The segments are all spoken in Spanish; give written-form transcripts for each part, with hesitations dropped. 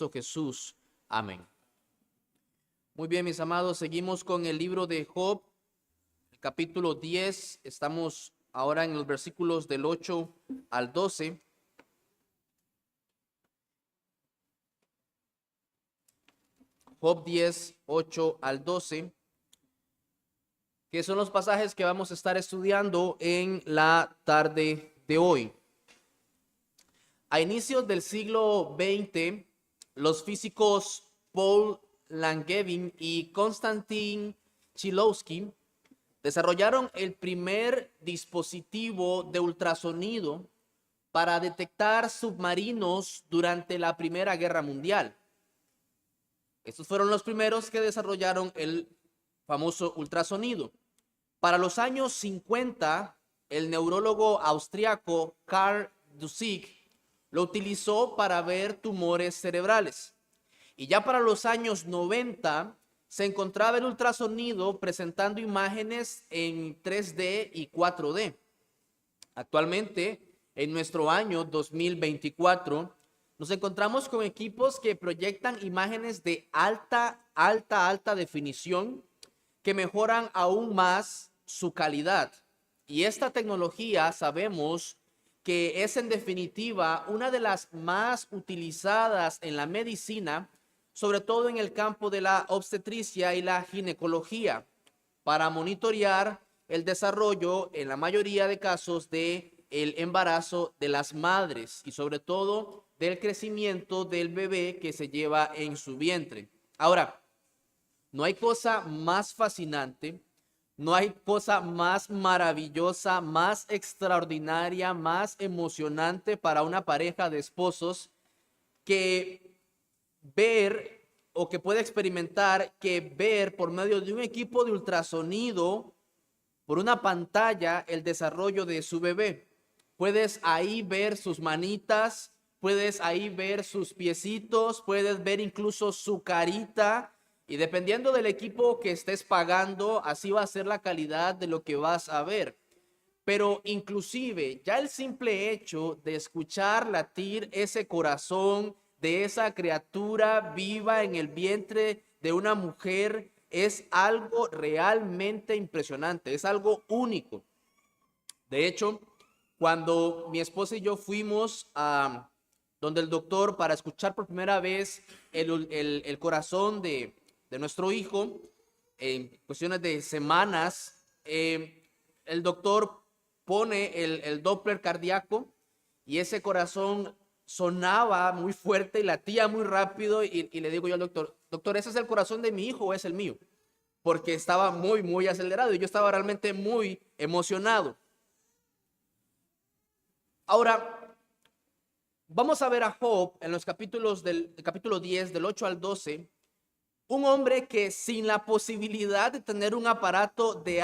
Cristo Jesús. Amén. Muy bien, mis amados, seguimos con el libro de Job, el capítulo 10. Estamos ahora en los versículos del 8 al 12. Job 10, 8 al 12, que son los pasajes que vamos a estar estudiando en la tarde de hoy. A inicios del siglo XX, los físicos Paul Langevin y Konstantin Chilowski desarrollaron el primer dispositivo de ultrasonido para detectar submarinos durante la Primera Guerra Mundial. Estos fueron los primeros que desarrollaron el famoso ultrasonido. Para los años 50, el neurólogo austriaco Karl Dussig lo utilizó para ver tumores cerebrales. Y ya para los años 90 se encontraba el ultrasonido presentando imágenes en 3D y 4D. Actualmente, en nuestro año 2024, nos encontramos con equipos que proyectan imágenes de alta definición que mejoran aún más su calidad. Y esta tecnología sabemos que es en definitiva una de las más utilizadas en la medicina, sobre todo en el campo de la obstetricia y la ginecología, para monitorear el desarrollo en la mayoría de casos de el embarazo de las madres y sobre todo del crecimiento del bebé que se lleva en su vientre. Ahora, no hay cosa más fascinante, no hay cosa más maravillosa, más extraordinaria, más emocionante para una pareja de esposos que ver o que puede experimentar que ver por medio de un equipo de ultrasonido por una pantalla el desarrollo de su bebé. Puedes ahí ver sus manitas, puedes ahí ver sus piecitos, puedes ver incluso su carita, y dependiendo del equipo que estés pagando, así va a ser la calidad de lo que vas a ver. Pero inclusive ya el simple hecho de escuchar latir ese corazón de esa criatura viva en el vientre de una mujer es algo realmente impresionante, es algo único. De hecho, cuando mi esposa y yo fuimos a donde el doctor para escuchar por primera vez el corazón de nuestro hijo, en cuestiones de semanas, el doctor pone el Doppler cardíaco y ese corazón sonaba muy fuerte y latía muy rápido y le digo yo al doctor, doctor, ¿ese es el corazón de mi hijo o es el mío? Porque estaba muy acelerado y yo estaba realmente muy emocionado. Ahora, vamos a ver a Job en los capítulos del capítulo 10, del 8 al 12, un hombre que sin la posibilidad de tener un aparato de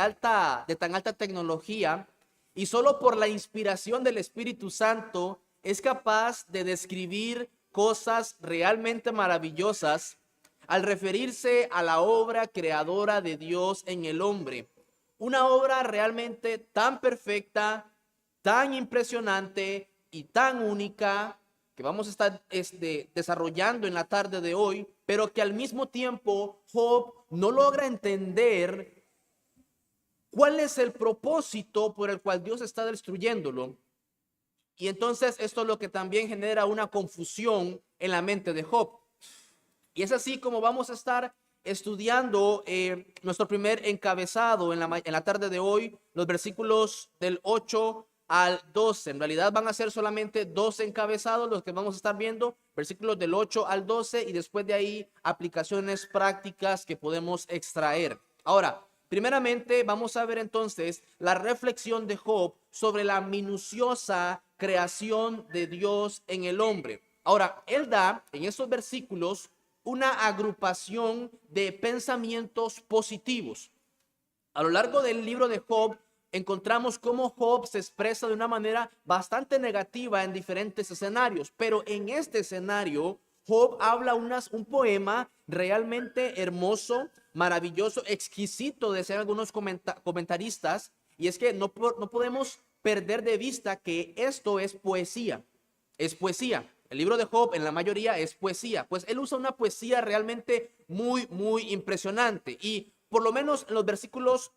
tan alta tecnología y solo por la inspiración del Espíritu Santo es capaz de describir cosas realmente maravillosas al referirse a la obra creadora de Dios en el hombre. Una obra realmente tan perfecta, tan impresionante y tan única que vamos a estar desarrollando en la tarde de hoy, pero que al mismo tiempo Job no logra entender cuál es el propósito por el cual Dios está destruyéndolo. Y entonces esto es lo que también genera una confusión en la mente de Job. Y es así como vamos a estar estudiando nuestro primer encabezado en la tarde de hoy, los versículos del 8 al 12. En realidad van a ser solamente 2 encabezados los que vamos a estar viendo, versículos del 8 al 12, y después de ahí aplicaciones prácticas que podemos extraer. Ahora, primeramente vamos a ver entonces la reflexión de Job sobre la minuciosa creación de Dios en el hombre. Ahora, él da en estos versículos una agrupación de pensamientos positivos. A lo largo del libro de Job encontramos cómo Job se expresa de una manera bastante negativa en diferentes escenarios, pero en este escenario Job habla un poema realmente hermoso, maravilloso, exquisito, decían algunos comentaristas, y es que no podemos perder de vista que esto es poesía. Es poesía. El libro de Job en la mayoría es poesía, pues él usa una poesía realmente muy impresionante. Y por lo menos en los versículos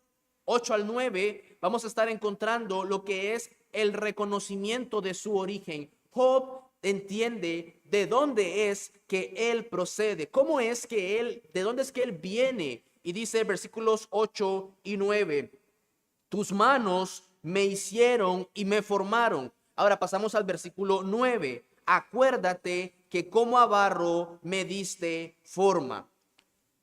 8 al 9 vamos a estar encontrando lo que es el reconocimiento de su origen. Job entiende de dónde es que él procede, cómo es que él, de dónde es que él viene. Y dice versículos 8 y 9, tus manos me hicieron y me formaron. Ahora pasamos al versículo 9. Acuérdate que como a barro me diste forma.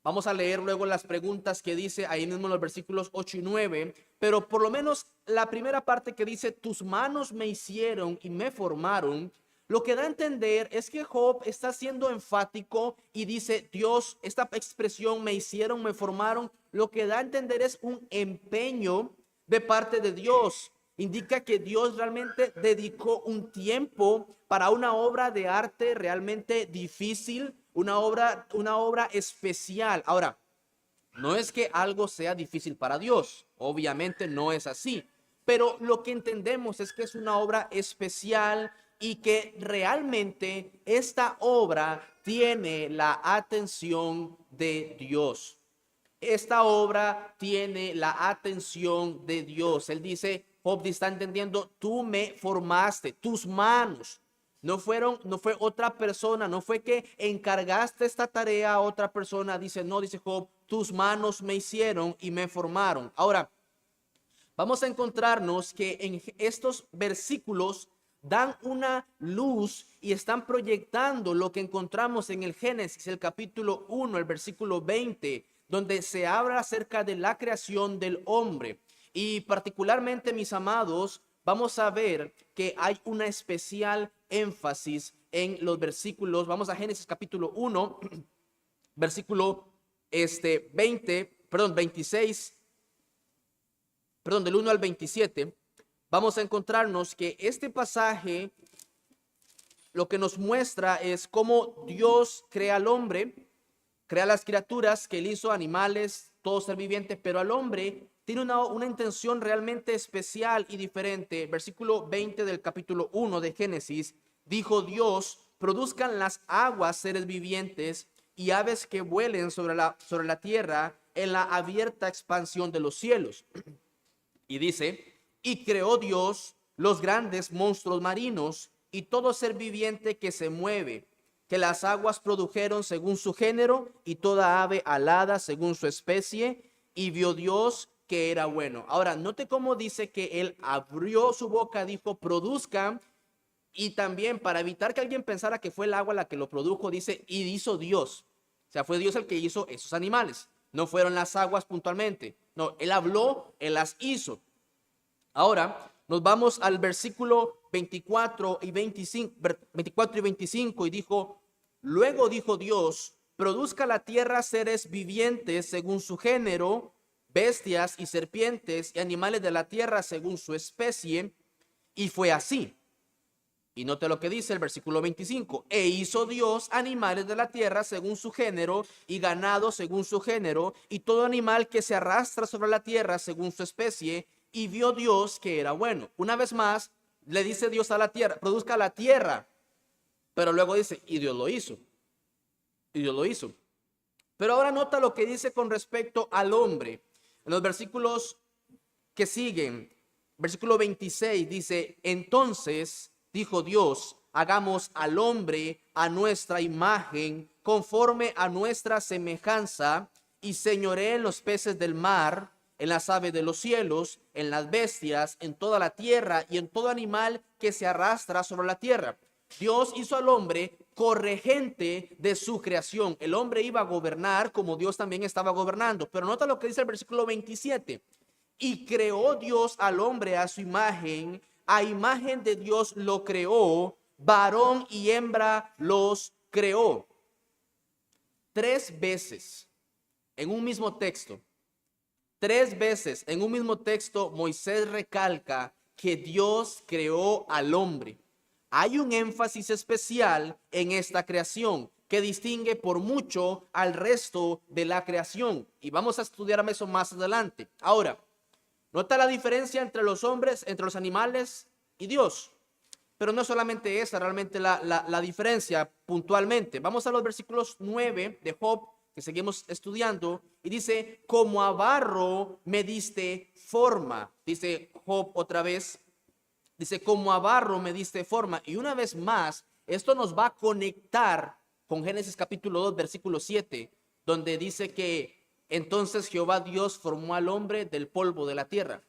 Vamos a leer luego las preguntas que dice ahí mismo en los versículos 8 y 9, pero por lo menos la primera parte que dice, tus manos me hicieron y me formaron, lo que da a entender es que Job está siendo enfático y dice, Dios, esta expresión me hicieron, me formaron, lo que da a entender es un empeño de parte de Dios. Indica que Dios realmente dedicó un tiempo para una obra de arte realmente difícil, una obra especial. Ahora, no es que algo sea difícil para Dios, obviamente no es así, pero lo que entendemos es que es una obra especial y que realmente esta obra tiene la atención de Dios. Esta obra tiene la atención de Dios. Él dice, Job está entendiendo, tú me formaste, tus manos. No fue otra persona, no fue que encargaste esta tarea a otra persona. Dice, no, dice Job, tus manos me hicieron y me formaron. Ahora, vamos a encontrarnos que en estos versículos dan una luz y están proyectando lo que encontramos en el Génesis, el capítulo 1, el versículo 20, donde se habla acerca de la creación del hombre. Y particularmente, mis amados, vamos a ver que hay una especial énfasis en los versículos. Vamos a Génesis capítulo 1, versículo 26, del 1 al 27. Vamos a encontrarnos que este pasaje lo que nos muestra es cómo Dios crea al hombre, crea las criaturas que él hizo, animales, todo ser viviente, pero al hombre tiene una intención realmente especial y diferente. Versículo 20 del capítulo 1 de Génesis, dijo Dios, produzcan las aguas seres vivientes y aves que vuelen sobre la tierra en la abierta expansión de los cielos. Y dice, y creó Dios los grandes monstruos marinos y todo ser viviente que se mueve, que las aguas produjeron según su género y toda ave alada según su especie, y vio Dios que era bueno. Ahora, note cómo dice que él abrió su boca, dijo, produzcan, y también para evitar que alguien pensara que fue el agua la que lo produjo, dice, y hizo Dios. O sea, fue Dios el que hizo esos animales. No fueron las aguas puntualmente. No, él habló, él las hizo. Ahora nos vamos al versículo 24 y 25 y dijo, luego dijo Dios, produzca la tierra seres vivientes según su género, bestias y serpientes y animales de la tierra según su especie, y fue así. Y note lo que dice el versículo 25. E hizo Dios animales de la tierra según su género y ganado según su género y todo animal que se arrastra sobre la tierra según su especie. Y vio Dios que era bueno. Una vez más le dice Dios a la tierra, produzca la tierra. Pero luego dice, y Dios lo hizo. Y Dios lo hizo. Pero ahora nota lo que dice con respecto al hombre. En los versículos que siguen, versículo 26 dice, entonces dijo Dios, hagamos al hombre a nuestra imagen, conforme a nuestra semejanza, y señoree en los peces del mar, en las aves de los cielos, en las bestias, en toda la tierra y en todo animal que se arrastra sobre la tierra. Dios hizo al hombre corregente de su creación. El hombre iba a gobernar como Dios también estaba gobernando. Pero nota lo que dice el versículo 27. Y creó Dios al hombre a su imagen, a imagen de Dios lo creó, varón y hembra los creó. 3 veces en un mismo texto. 3 veces en un mismo texto Moisés recalca que Dios creó al hombre. Hay un énfasis especial en esta creación que distingue por mucho al resto de la creación. Y vamos a estudiar eso más adelante. Ahora, nota la diferencia entre los hombres, entre los animales y Dios. Pero no solamente esa, realmente la diferencia puntualmente. Vamos a los versículos 9 de Job, que seguimos estudiando, y dice, como a barro me diste forma. Dice Job otra vez, dice, como a barro me diste forma. Y una vez más, esto nos va a conectar con Génesis capítulo 2, versículo 7, donde dice que entonces Jehová Dios formó al hombre del polvo de la tierra.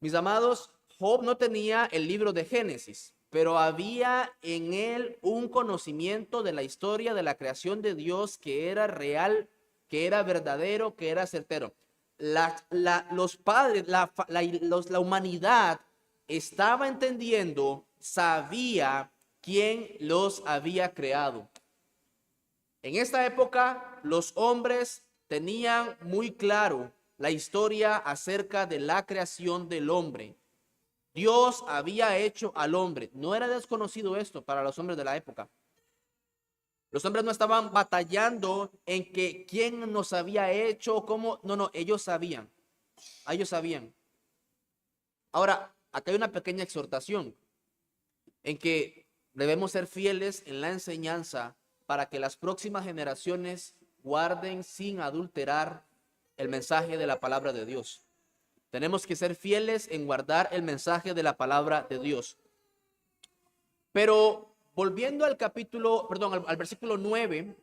Mis amados, Job no tenía el libro de Génesis, pero había en él un conocimiento de la historia de la creación de Dios que era real, que era verdadero, que era certero. Los padres, la humanidad estaba entendiendo, sabía quién los había creado. En esta época, los hombres tenían muy claro la historia acerca de la creación del hombre. Dios había hecho al hombre. No era desconocido esto para los hombres de la época. Los hombres no estaban batallando en que quién nos había hecho, cómo. No, ellos sabían. Ellos sabían. Ahora, acá hay una pequeña exhortación en que debemos ser fieles en la enseñanza para que las próximas generaciones guarden sin adulterar el mensaje de la palabra de Dios. Tenemos que ser fieles en guardar el mensaje de la palabra de Dios. Pero volviendo al capítulo, perdón, al versículo 9,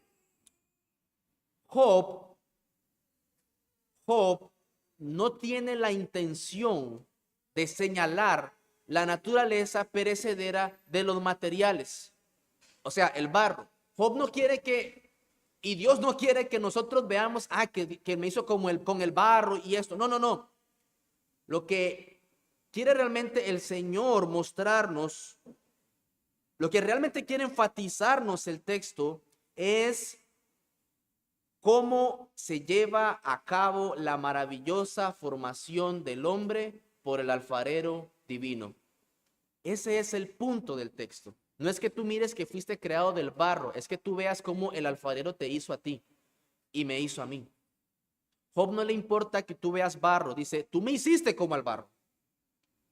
Job no tiene la intención de señalar la naturaleza perecedera de los materiales, o sea, el barro. Job no quiere que, y Dios no quiere que nosotros veamos, que me hizo como con el barro y esto. No. Lo que quiere realmente el Señor mostrarnos, lo que realmente quiere enfatizarnos el texto es cómo se lleva a cabo la maravillosa formación del hombre por el alfarero divino. Ese es el punto del texto. No es que tú mires que fuiste creado del barro, es que tú veas cómo el alfarero te hizo a ti y me hizo a mí. Job no le importa que tú veas barro, dice, tú me hiciste como al barro.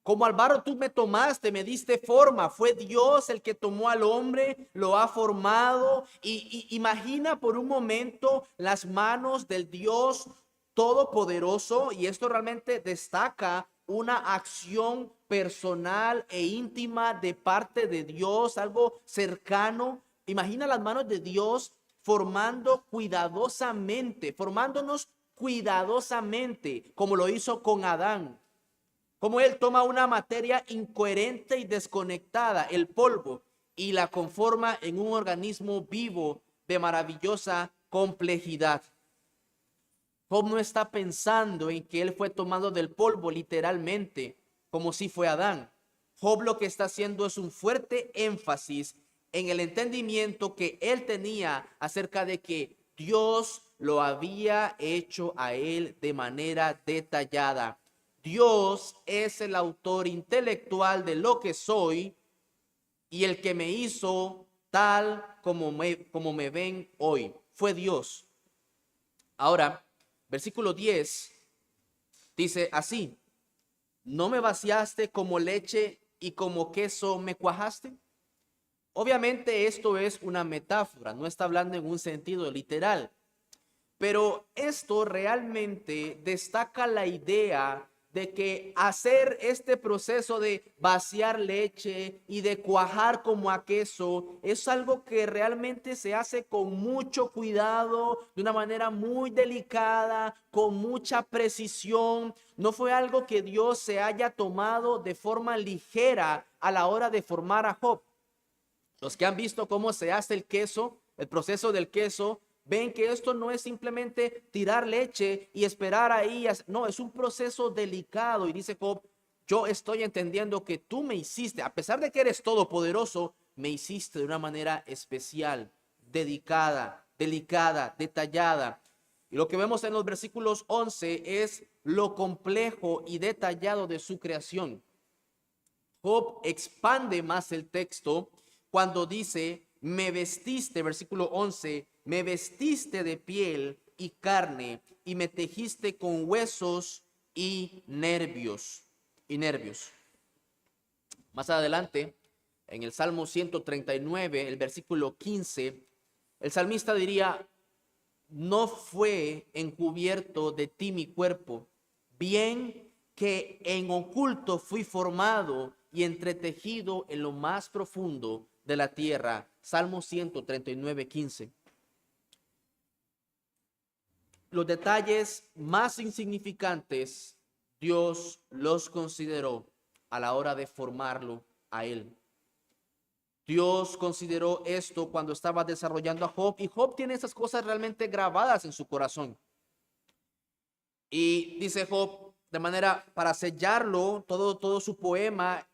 Como al barro tú me tomaste, me diste forma. Fue Dios el que tomó al hombre, lo ha formado. Y imagina por un momento las manos del Dios Todopoderoso. Y esto realmente destaca una acción personal e íntima de parte de Dios, algo cercano. Imagina las manos de Dios formándonos cuidadosamente, como lo hizo con Adán. Como él toma una materia incoherente y desconectada, el polvo, y la conforma en un organismo vivo de maravillosa complejidad. Job no está pensando en que él fue tomado del polvo literalmente, como si fue Adán. Job lo que está haciendo es un fuerte énfasis en el entendimiento que él tenía acerca de que Dios lo había hecho a él de manera detallada. Dios es el autor intelectual de lo que soy y el que me hizo tal como me ven hoy. Fue Dios. Ahora, versículo 10 dice así, ¿no me vaciaste como leche y como queso me cuajaste? Obviamente esto es una metáfora, no está hablando en un sentido literal, pero esto realmente destaca la idea de que hacer este proceso de vaciar leche y de cuajar como a queso es algo que realmente se hace con mucho cuidado, de una manera muy delicada, con mucha precisión. No fue algo que Dios se haya tomado de forma ligera a la hora de formar a Job. Los que han visto cómo se hace el queso, el proceso del queso, ven que esto no es simplemente tirar leche y esperar ahí. No, es un proceso delicado. Y dice Job, yo estoy entendiendo que tú me hiciste, a pesar de que eres todopoderoso, me hiciste de una manera especial, dedicada, delicada, detallada. Y lo que vemos en los versículos 11 es lo complejo y detallado de su creación. Job expande más el texto cuando dice, me vestiste, versículo 11, me vestiste de piel y carne y me tejiste con huesos y nervios. Más adelante, en el Salmo 139, el versículo 15, el salmista diría: no fue encubierto de ti mi cuerpo, bien que en oculto fui formado y entretejido en lo más profundo de la tierra. Salmo 139, 15. Los detalles más insignificantes, Dios los consideró a la hora de formarlo a él. Dios consideró esto cuando estaba desarrollando a Job, y Job tiene esas cosas realmente grabadas en su corazón. Y dice Job, de manera para sellarlo, todo su poema,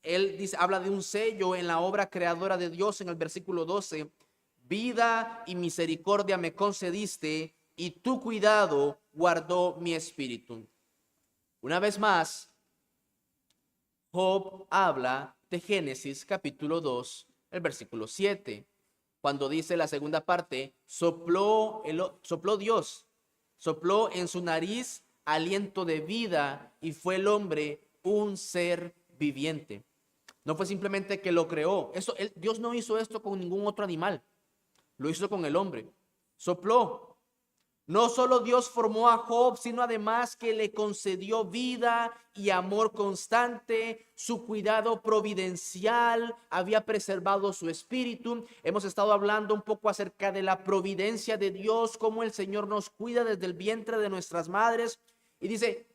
él dice, habla de un sello en la obra creadora de Dios en el versículo 12. Vida y misericordia me concediste, y tu cuidado guardó mi espíritu. Una vez más, Job habla de Génesis capítulo 2, el versículo 7, cuando dice la segunda parte: sopló Dios, sopló en su nariz aliento de vida, y fue el hombre un ser viviente. No fue simplemente que lo creó. Dios no hizo esto con ningún otro animal, lo hizo con el hombre. Sopló. No solo Dios formó a Job, sino además que le concedió vida y amor constante. Su cuidado providencial había preservado su espíritu. Hemos estado hablando un poco acerca de la providencia de Dios, cómo el Señor nos cuida desde el vientre de nuestras madres. Y dice: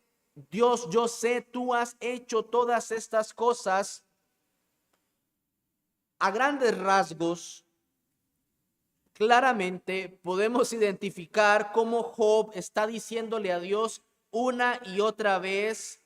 Dios, yo sé, tú has hecho todas estas cosas. A grandes rasgos, claramente podemos identificar cómo Job está diciéndole a Dios una y otra vez: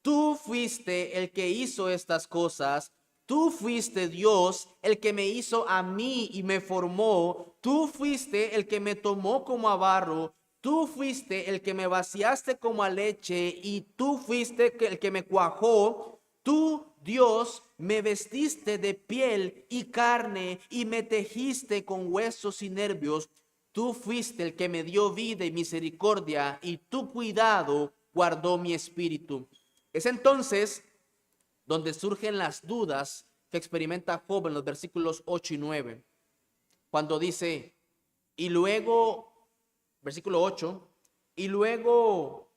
tú fuiste el que hizo estas cosas, tú fuiste Dios el que me hizo a mí y me formó, tú fuiste el que me tomó como a barro, tú fuiste el que me vaciaste como a leche, y tú fuiste el que me cuajó. Tú, Dios, me vestiste de piel y carne y me tejiste con huesos y nervios. Tú fuiste el que me dio vida y misericordia, y tu cuidado guardó mi espíritu. Es entonces donde surgen las dudas que experimenta Job en los versículos 8 y 9, cuando dice: y luego, versículo 8, y luego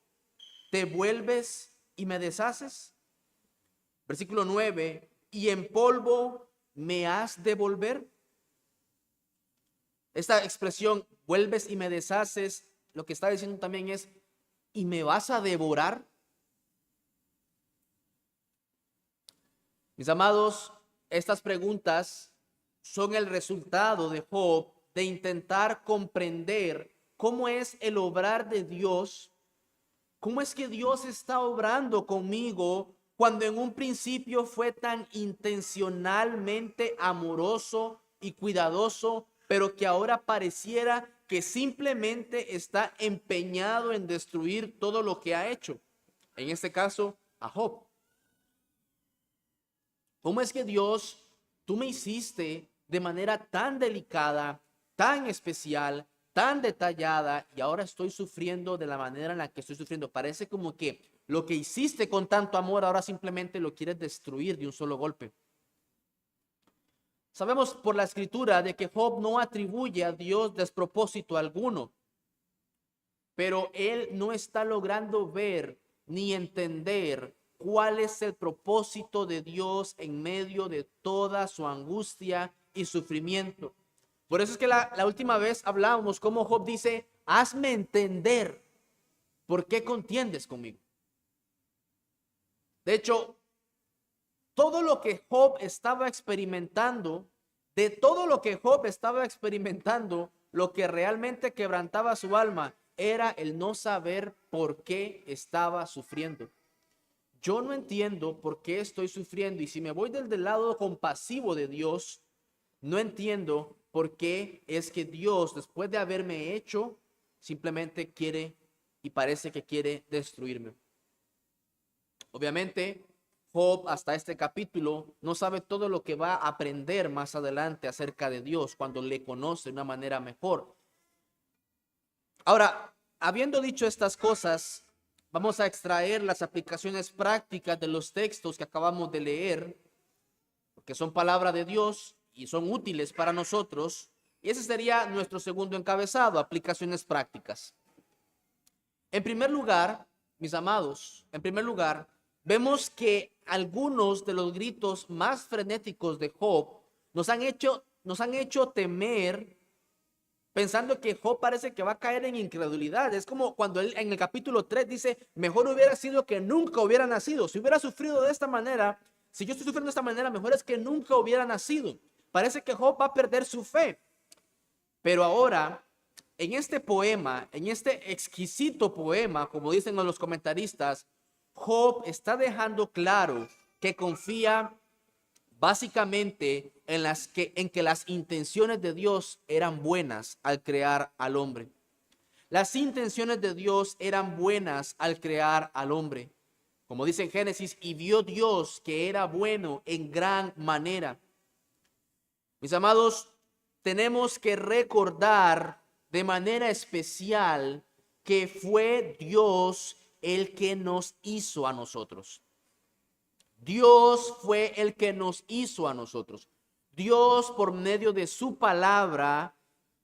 te vuelves y me deshaces. Versículo 9, y en polvo me has de volver. Esta expresión, vuelves y me deshaces, lo que está diciendo también es: ¿y me vas a devorar? Mis amados, estas preguntas son el resultado de Job de intentar comprender cómo es el obrar de Dios, cómo es que Dios está obrando conmigo cuando en un principio fue tan intencionalmente amoroso y cuidadoso, pero que ahora pareciera que simplemente está empeñado en destruir todo lo que ha hecho. En este caso, a Job. ¿Cómo es que Dios, tú me hiciste de manera tan delicada, tan especial, tan detallada, y ahora estoy sufriendo de la manera en la que estoy sufriendo? Parece como que lo que hiciste con tanto amor ahora simplemente lo quieres destruir de un solo golpe. Sabemos por la escritura de que Job no atribuye a Dios despropósito alguno, pero él no está logrando ver ni entender cuál es el propósito de Dios en medio de toda su angustia y sufrimiento. Por eso es que la última vez hablábamos cómo Job dice: hazme entender por qué contiendes conmigo. De hecho, todo lo que Job estaba experimentando, de todo lo que Job estaba experimentando, lo que realmente quebrantaba su alma era el no saber por qué estaba sufriendo. Yo no entiendo por qué estoy sufriendo, y si me voy del lado compasivo de Dios, no entiendo por qué es que Dios, después de haberme hecho, simplemente quiere y parece que quiere destruirme. Obviamente, Job hasta este capítulo no sabe todo lo que va a aprender más adelante acerca de Dios cuando le conoce de una manera mejor. Ahora, habiendo dicho estas cosas, vamos a extraer las aplicaciones prácticas de los textos que acabamos de leer. que son palabra de Dios y son útiles para nosotros. Y ese sería nuestro segundo encabezado, aplicaciones prácticas. En primer lugar, mis amados, en primer lugar, vemos que algunos de los gritos más frenéticos de Job nos han hecho temer, pensando que Job parece que va a caer en incredulidad. Es como cuando él en el capítulo 3 dice, mejor hubiera sido que nunca hubiera nacido. Si hubiera sufrido de esta manera, si yo estoy sufriendo de esta manera, mejor es que nunca hubiera nacido. Parece que Job va a perder su fe. Pero ahora, en este poema, en este exquisito poema, como dicen los comentaristas, Job está dejando claro que confía básicamente en que las intenciones de Dios eran buenas al crear al hombre. Las intenciones de Dios eran buenas al crear al hombre. Como dice en Génesis, y vio Dios que era bueno en gran manera. Mis amados, tenemos que recordar de manera especial que fue Dios el que nos hizo a nosotros. Dios fue el que nos hizo a nosotros. Dios, por medio de su palabra,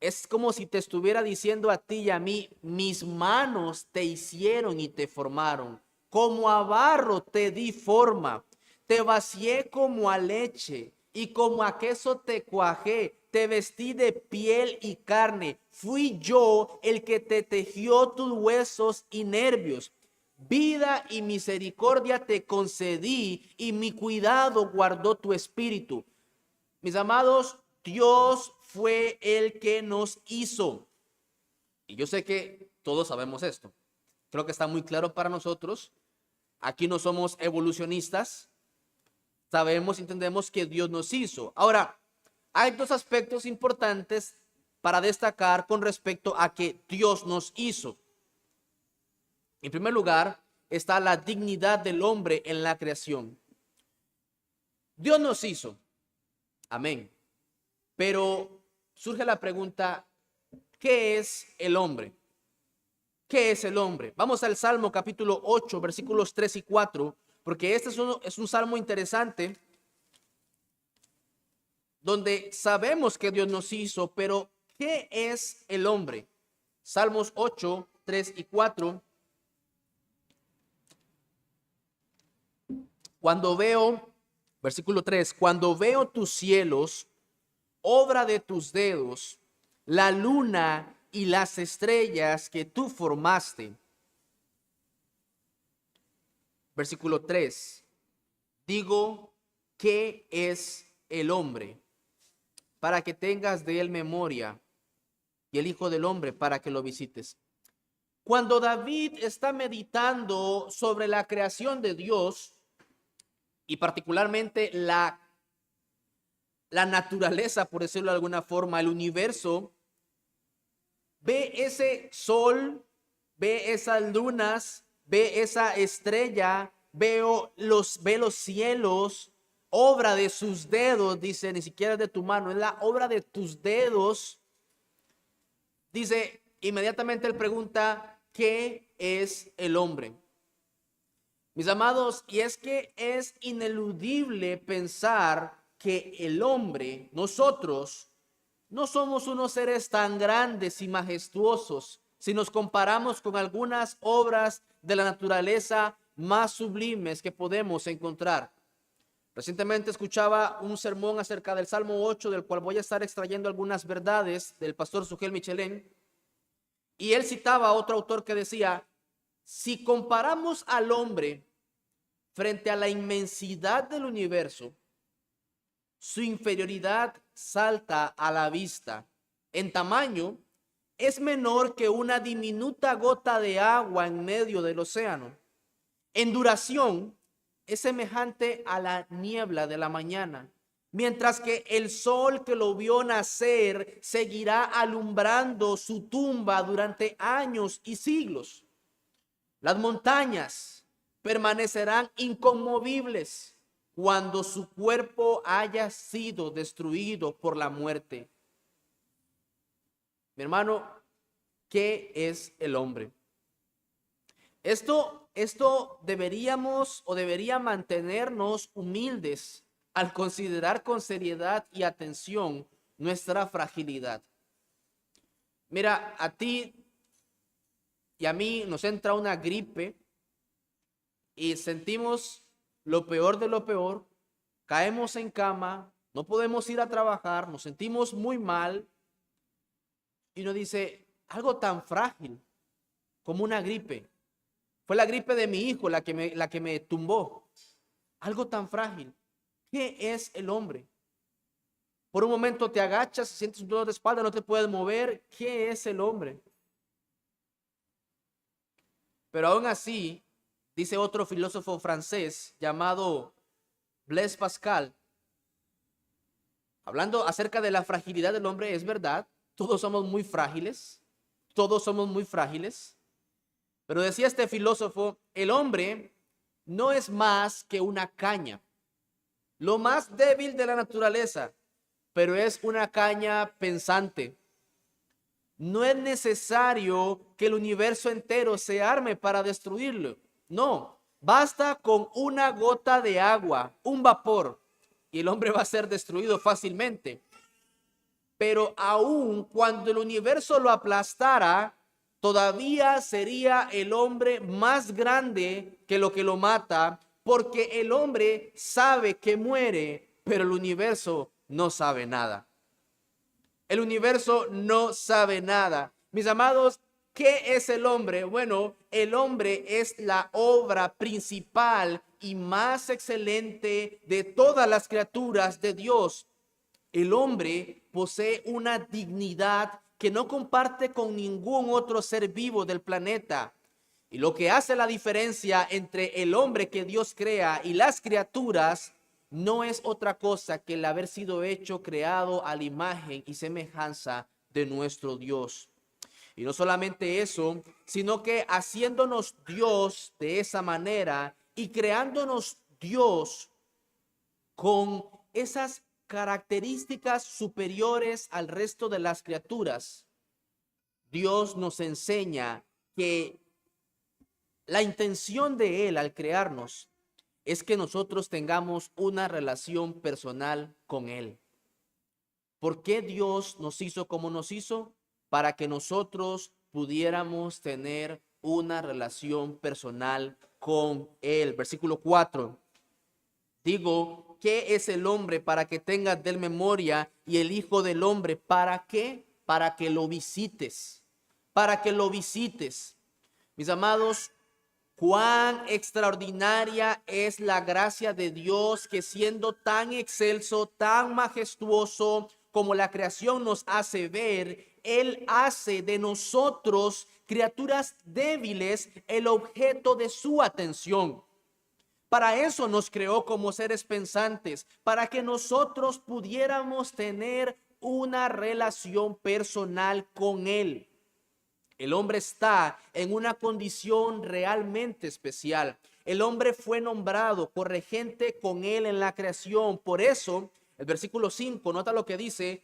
es como si te estuviera diciendo a ti y a mí, mis manos te hicieron y te formaron. Como a barro te di forma, te vacié como a leche y como a queso te cuajé, te vestí de piel y carne. Fui yo el que te tejió tus huesos y nervios. Vida y misericordia te concedí y mi cuidado guardó tu espíritu. Mis amados, Dios fue el que nos hizo. Y yo sé que todos sabemos esto. Creo que está muy claro para nosotros. Aquí no somos evolucionistas. Sabemos y entendemos que Dios nos hizo. Ahora, hay dos aspectos importantes para destacar con respecto a que Dios nos hizo. En primer lugar, está la dignidad del hombre en la creación. Dios nos hizo. Amén. Pero surge la pregunta, ¿qué es el hombre? ¿Qué es el hombre? Vamos al Salmo capítulo 8, versículos 3 y 4, porque este es un salmo interesante, donde sabemos que Dios nos hizo, pero ¿qué es el hombre? Salmos 8, 3 y 4. Cuando veo, versículo 3, cuando veo tus cielos, obra de tus dedos, la luna y las estrellas que tú formaste. Versículo 3, digo, ¿qué es el hombre? Para que tengas de él memoria, y el Hijo del Hombre para que lo visites. Cuando David está meditando sobre la creación de Dios, y particularmente la naturaleza, por decirlo de alguna forma, el universo, ve ese sol, ve esas lunas, ve esa estrella, ve los cielos, obra de sus dedos, dice, ni siquiera de tu mano, es la obra de tus dedos. Dice, inmediatamente él pregunta, ¿qué es el hombre? Mis amados, y es que es ineludible pensar que el hombre, nosotros, no somos unos seres tan grandes y majestuosos si nos comparamos con algunas obras de la naturaleza más sublimes que podemos encontrar. Recientemente escuchaba un sermón acerca del Salmo 8, del cual voy a estar extrayendo algunas verdades del pastor Sugel Michelén, y él citaba a otro autor que decía, si comparamos al hombre frente a la inmensidad del universo, su inferioridad salta a la vista. En tamaño, es menor que una diminuta gota de agua en medio del océano. En duración, es semejante a la niebla de la mañana, mientras que el sol que lo vio nacer seguirá alumbrando su tumba durante años y siglos. Las montañas permanecerán inconmovibles cuando su cuerpo haya sido destruido por la muerte. Mi hermano, ¿qué es el hombre? Esto deberíamos o debería mantenernos humildes al considerar con seriedad y atención nuestra fragilidad. Mira, a ti y a mí nos entra una gripe y sentimos lo peor de lo peor, caemos en cama, no podemos ir a trabajar, nos sentimos muy mal y uno dice, algo tan frágil como una gripe. Fue la gripe de mi hijo la que me tumbó. Algo tan frágil. ¿Qué es el hombre? Por un momento te agachas, sientes un dolor de espalda, no te puedes mover. ¿Qué es el hombre? Pero aún así, dice otro filósofo francés llamado Blaise Pascal, hablando acerca de la fragilidad del hombre, es verdad, todos somos muy frágiles, todos somos muy frágiles. Pero decía este filósofo, el hombre no es más que una caña, lo más débil de la naturaleza, pero es una caña pensante. No es necesario que el universo entero se arme para destruirlo. No, basta con una gota de agua, un vapor, y el hombre va a ser destruido fácilmente. Pero aun cuando el universo lo aplastara, todavía sería el hombre más grande que lo mata, porque el hombre sabe que muere, pero el universo no sabe nada. El universo no sabe nada. Mis amados, ¿qué es el hombre? Bueno, el hombre es la obra principal y más excelente de todas las criaturas de Dios. El hombre posee una dignidad que no comparte con ningún otro ser vivo del planeta. Y lo que hace la diferencia entre el hombre que Dios crea y las criaturas no es otra cosa que el haber sido hecho, creado a la imagen y semejanza de nuestro Dios. Y no solamente eso, sino que haciéndonos Dios de esa manera y creándonos Dios con esas características superiores al resto de las criaturas, Dios nos enseña que la intención de Él al crearnos es que nosotros tengamos una relación personal con Él. ¿Por qué Dios nos hizo como nos hizo? Para que nosotros pudiéramos tener una relación personal con Él. Versículo 4. Digo, ¿qué es el hombre para que tengas de él memoria y el hijo del hombre para qué? Para que lo visites. Para que lo visites. Mis amados, cuán extraordinaria es la gracia de Dios que siendo tan excelso, tan majestuoso como la creación nos hace ver, Él hace de nosotros criaturas débiles el objeto de su atención. Para eso nos creó como seres pensantes, para que nosotros pudiéramos tener una relación personal con Él. El hombre está en una condición realmente especial. El hombre fue nombrado corregente con Él en la creación. Por eso, el versículo 5, nota lo que dice,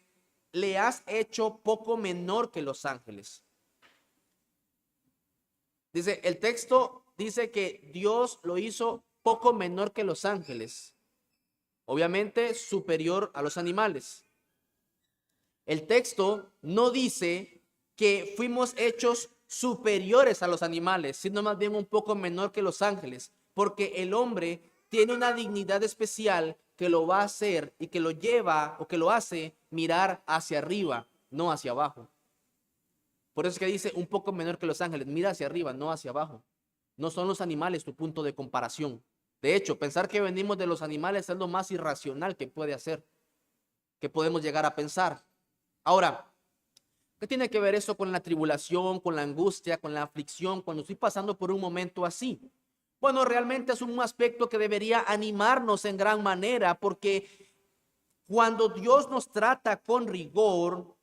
le has hecho poco menor que los ángeles. Dice, el texto dice que Dios lo hizo poco menor que los ángeles, obviamente superior a los animales. El texto no dice que fuimos hechos superiores a los animales, sino más bien un poco menor que los ángeles, porque el hombre tiene una dignidad especial que lo va a hacer y que lo lleva o que lo hace mirar hacia arriba, no hacia abajo. Por eso es que dice un poco menor que los ángeles, mira hacia arriba, no hacia abajo. No son los animales tu punto de comparación. De hecho, pensar que venimos de los animales es lo más irracional que puede hacer, que podemos llegar a pensar. Ahora, ¿qué tiene que ver eso con la tribulación, con la angustia, con la aflicción, cuando estoy pasando por un momento así? Bueno, realmente es un aspecto que debería animarnos en gran manera, porque cuando Dios nos trata con rigor,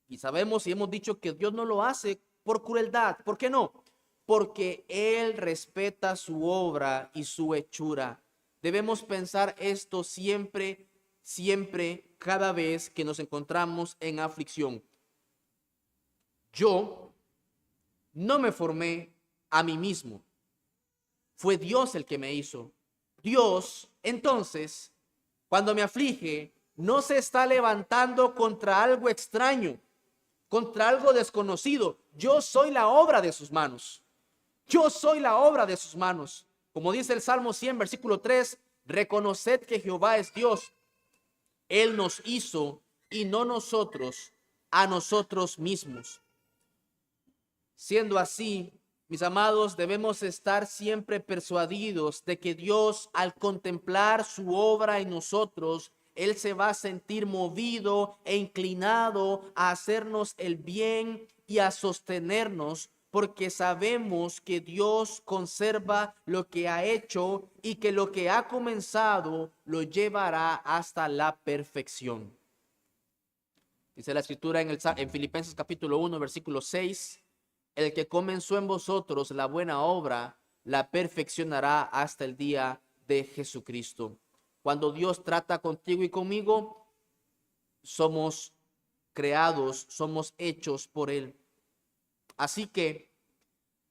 y sabemos y hemos dicho que Dios no lo hace por crueldad, ¿por qué no? Porque Él respeta su obra y su hechura. Debemos pensar esto siempre, siempre, cada vez que nos encontramos en aflicción. Yo no me formé a mí mismo. Fue Dios el que me hizo. Dios, entonces, cuando me aflige, no se está levantando contra algo extraño, contra algo desconocido. Yo soy la obra de sus manos. Yo soy la obra de sus manos. Como dice el Salmo 100, versículo 3, reconoced que Jehová es Dios. Él nos hizo y no nosotros a nosotros mismos. Siendo así, mis amados, debemos estar siempre persuadidos de que Dios, al contemplar su obra en nosotros, Él se va a sentir movido e inclinado a hacernos el bien y a sostenernos, porque sabemos que Dios conserva lo que ha hecho y que lo que ha comenzado lo llevará hasta la perfección. Dice la escritura en Filipenses capítulo 1, versículo 6, el que comenzó en vosotros la buena obra, la perfeccionará hasta el día de Jesucristo. Cuando Dios trata contigo y conmigo, somos creados, somos hechos por Él. Así que,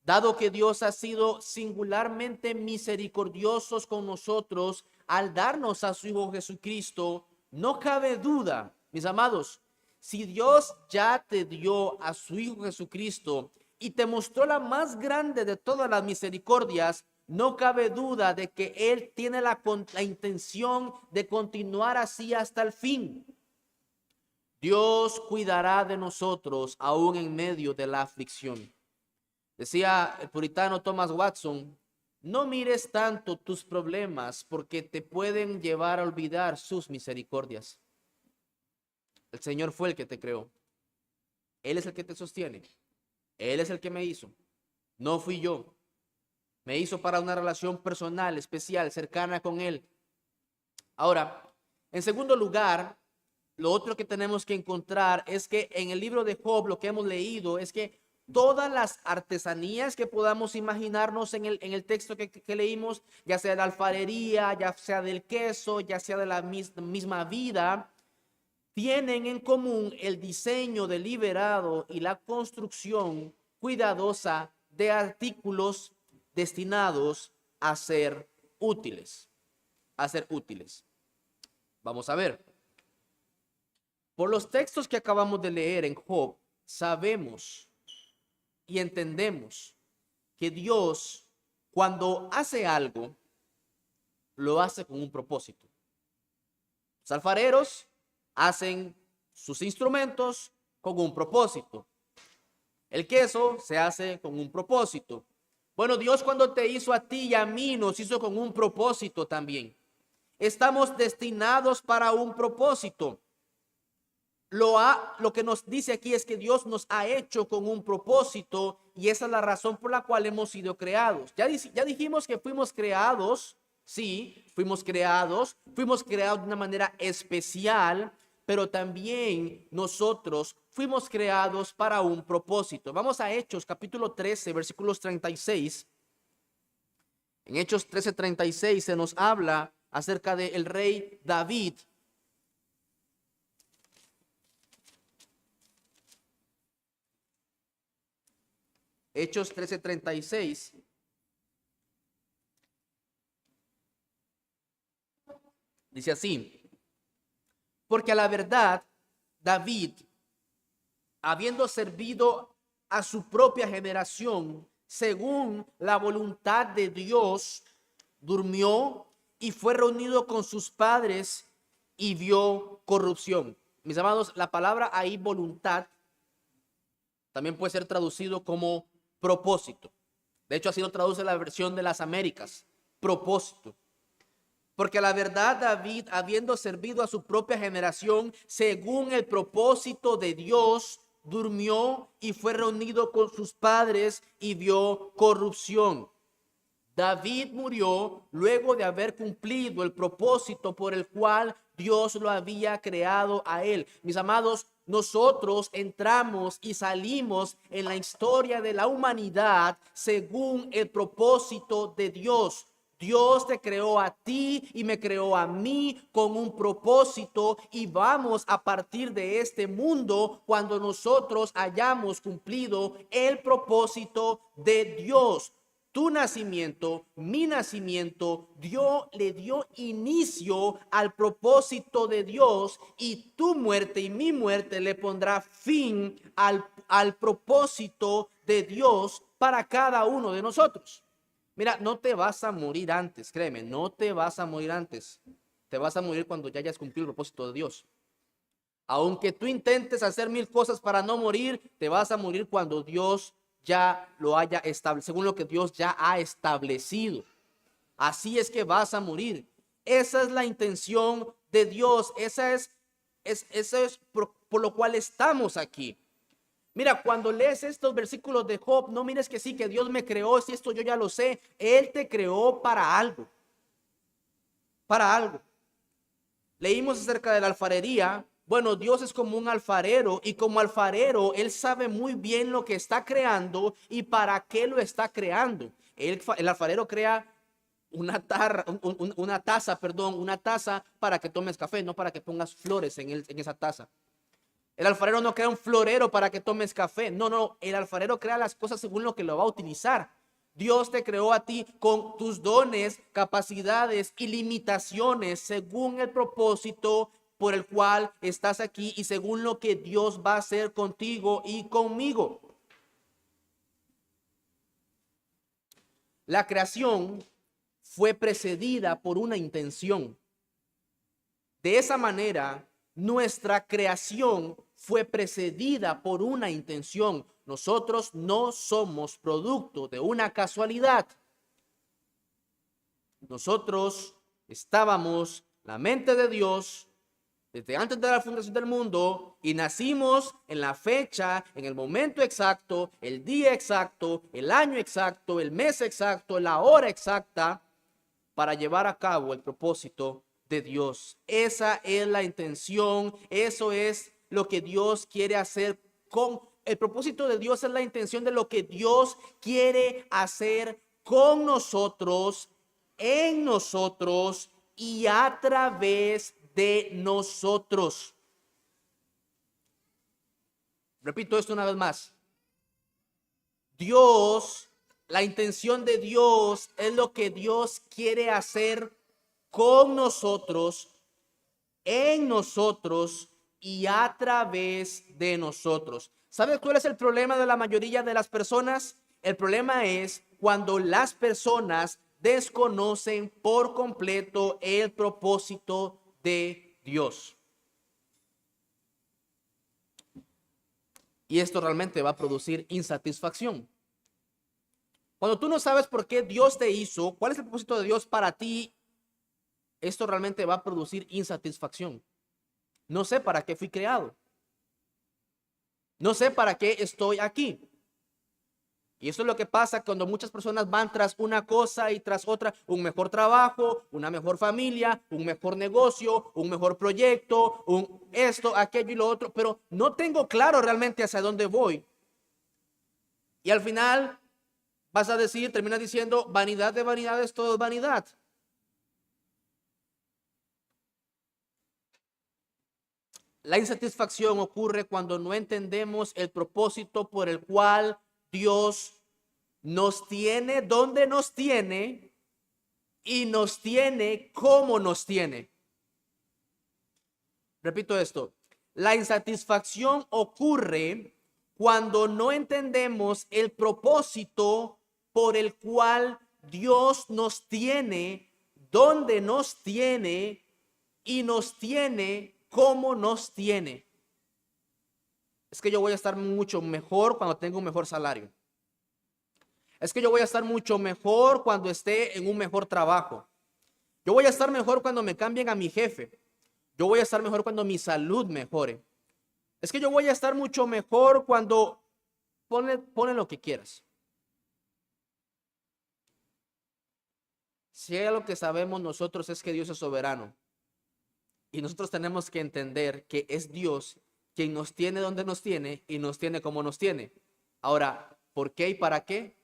dado que Dios ha sido singularmente misericordioso con nosotros al darnos a su Hijo Jesucristo, no cabe duda, mis amados, si Dios ya te dio a su Hijo Jesucristo y te mostró la más grande de todas las misericordias, no cabe duda de que Él tiene la intención de continuar así hasta el fin. Dios cuidará de nosotros aún en medio de la aflicción. Decía el puritano Thomas Watson, no mires tanto tus problemas porque te pueden llevar a olvidar sus misericordias. El Señor fue el que te creó. Él es el que te sostiene. Él es el que me hizo. No fui yo. Me hizo para una relación personal, especial, cercana con Él. Ahora, en segundo lugar, lo otro que tenemos que encontrar es que en el libro de Job lo que hemos leído es que todas las artesanías que podamos imaginarnos en el texto que leímos, ya sea de la alfarería, ya sea del queso, ya sea de la misma vida, tienen en común el diseño deliberado y la construcción cuidadosa de artículos destinados a ser útiles. Vamos a ver. Por los textos que acabamos de leer en Job, sabemos y entendemos que Dios, cuando hace algo, lo hace con un propósito. Los alfareros hacen sus instrumentos con un propósito. El queso se hace con un propósito. Bueno, Dios cuando te hizo a ti y a mí nos hizo con un propósito también. Estamos destinados para un propósito. Lo que nos dice aquí es que Dios nos ha hecho con un propósito y esa es la razón por la cual hemos sido creados. Ya dijimos que fuimos creados, sí, fuimos creados de una manera especial, pero también nosotros fuimos creados para un propósito. Vamos a Hechos capítulo 13, versículos 36. En Hechos 13, 36 se nos habla acerca del rey David. Hechos 13:36 dice así: porque a la verdad David, habiendo servido a su propia generación según la voluntad de Dios, durmió y fue reunido con sus padres y vio corrupción. Mis amados, la palabra ahí voluntad también puede ser traducido como propósito. De hecho, así lo traduce la versión de las Américas, propósito. Porque la verdad David, habiendo servido a su propia generación, según el propósito de Dios, durmió y fue reunido con sus padres y vio corrupción. David murió luego de haber cumplido el propósito por el cual Dios lo había creado a él. Mis amados, nosotros entramos y salimos en la historia de la humanidad según el propósito de Dios. Dios te creó a ti y me creó a mí con un propósito y vamos a partir de este mundo cuando nosotros hayamos cumplido el propósito de Dios. tu nacimiento, mi nacimiento, le dio inicio al propósito de Dios, y tu muerte y mi muerte le pondrá fin al propósito de Dios para cada uno de nosotros. Mira, no te vas a morir antes, créeme, no te vas a morir antes. Te vas a morir cuando ya hayas cumplido el propósito de Dios. Aunque tú intentes hacer mil cosas para no morir, te vas a morir cuando Dios ya lo haya establecido, según lo que Dios ya ha establecido. Así es que vas a morir. Esa es la intención de Dios. Eso es por lo cual estamos aquí. Mira, cuando lees estos versículos de Job, no mires que sí, que Dios me creó, si esto yo ya lo sé. Él te creó para algo. Para algo. Leímos acerca de la alfarería. Bueno, Dios es como un alfarero, y como alfarero, Él sabe muy bien lo que está creando y para qué lo está creando. El alfarero crea una taza para que tomes café, no para que pongas flores en esa taza. El alfarero no crea un florero para que tomes café. No, el alfarero crea las cosas según lo que lo va a utilizar. Dios te creó a ti con tus dones, capacidades y limitaciones según el propósito por el cual estás aquí y según lo que Dios va a hacer contigo y conmigo. La creación fue precedida por una intención. De esa manera, nuestra creación fue precedida por una intención. Nosotros no somos producto de una casualidad. Nosotros estábamos en la mente de Dios desde antes de la fundación del mundo, y nacimos en la fecha, en el momento exacto, el día exacto, el año exacto, el mes exacto, la hora exacta, para llevar a cabo el propósito de Dios. Esa es la intención, eso es lo que Dios quiere hacer con el propósito de Dios. Es la intención de lo que Dios quiere hacer con nosotros, en nosotros y a través de nosotros. Repito esto una vez más. La intención de Dios es lo que Dios quiere hacer con nosotros, en nosotros y a través de nosotros. ¿Sabes cuál es el problema de la mayoría de las personas? El problema es cuando las personas desconocen por completo el propósito de Dios. Y esto realmente va a producir insatisfacción. Cuando tú no sabes por qué Dios te hizo, cuál es el propósito de Dios para ti, esto realmente va a producir insatisfacción. No sé para qué fui creado. No sé para qué estoy aquí. Y eso es lo que pasa cuando muchas personas van tras una cosa y tras otra: un mejor trabajo, una mejor familia, un mejor negocio, un mejor proyecto, esto, aquello y lo otro, pero no tengo claro realmente hacia dónde voy. Y al final vas a decir, terminas diciendo: vanidad de vanidades, todo es vanidad. La insatisfacción ocurre cuando no entendemos el propósito por el cual Dios nos tiene donde nos tiene y nos tiene como nos tiene. Repito esto: la insatisfacción ocurre cuando no entendemos el propósito por el cual Dios nos tiene donde nos tiene y nos tiene como nos tiene. Es que yo voy a estar mucho mejor cuando tenga un mejor salario. Es que yo voy a estar mucho mejor cuando esté en un mejor trabajo. Yo voy a estar mejor cuando me cambien a mi jefe. Yo voy a estar mejor cuando mi salud mejore. Es que yo voy a estar mucho mejor cuando... Pone lo que quieras. Si hay algo que sabemos nosotros es que Dios es soberano. Y nosotros tenemos que entender que es Dios quien nos tiene donde nos tiene y nos tiene como nos tiene. Ahora, ¿por qué y para qué?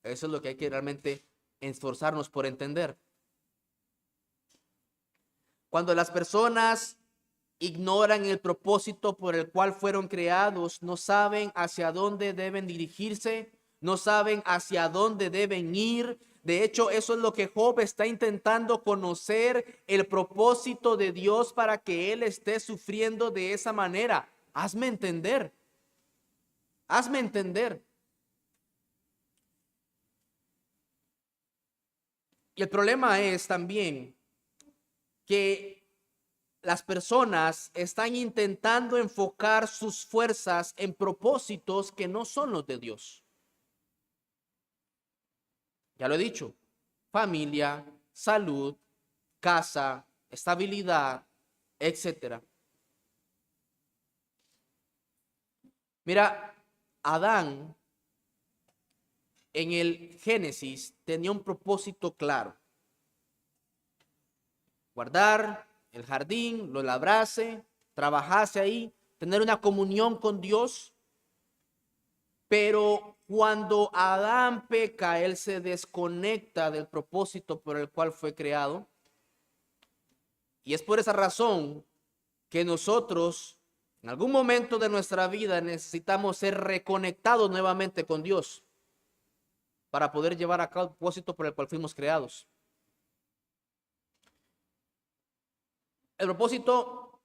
Eso es lo que hay que realmente esforzarnos por entender. Cuando las personas ignoran el propósito por el cual fueron creados, no saben hacia dónde deben dirigirse, no saben hacia dónde deben ir. De hecho, eso es lo que Job está intentando conocer, el propósito de Dios para que él esté sufriendo de esa manera. Hazme entender. Hazme entender. Y el problema es también que las personas están intentando enfocar sus fuerzas en propósitos que no son los de Dios. Ya lo he dicho, familia, salud, casa, estabilidad, etcétera. Mira, Adán en el Génesis tenía un propósito claro: guardar el jardín, lo labrase, trabajase ahí, tener una comunión con Dios. Pero cuando Adán peca, él se desconecta del propósito por el cual fue creado. Y es por esa razón que nosotros en algún momento de nuestra vida necesitamos ser reconectados nuevamente con Dios para poder llevar a cabo el propósito por el cual fuimos creados. El propósito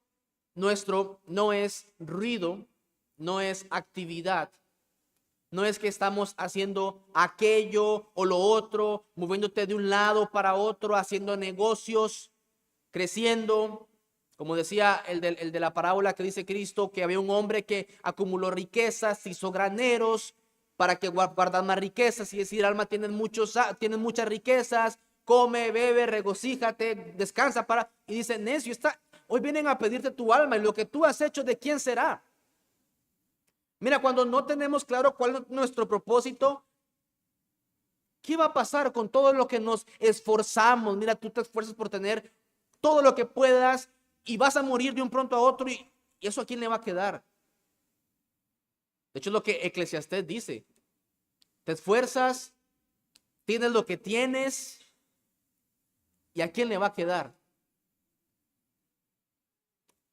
nuestro no es ruido, no es actividad. No es que estamos haciendo aquello o lo otro, moviéndote de un lado para otro, haciendo negocios, creciendo. Como decía el de la parábola que dice Cristo, que había un hombre que acumuló riquezas, hizo graneros para que guardar más riquezas. Y decir, alma, tienen muchas riquezas, come, bebe, regocíjate, descansa para. Y dice, necio, hoy vienen a pedirte tu alma, y lo que tú has hecho, ¿de quién será? Mira, cuando no tenemos claro cuál es nuestro propósito, ¿qué va a pasar con todo lo que nos esforzamos? Mira, tú te esfuerzas por tener todo lo que puedas y vas a morir de un pronto a otro, y eso a quién le va a quedar. De hecho, es lo que Eclesiastés dice. Te esfuerzas, tienes lo que tienes, ¿y a quién le va a quedar?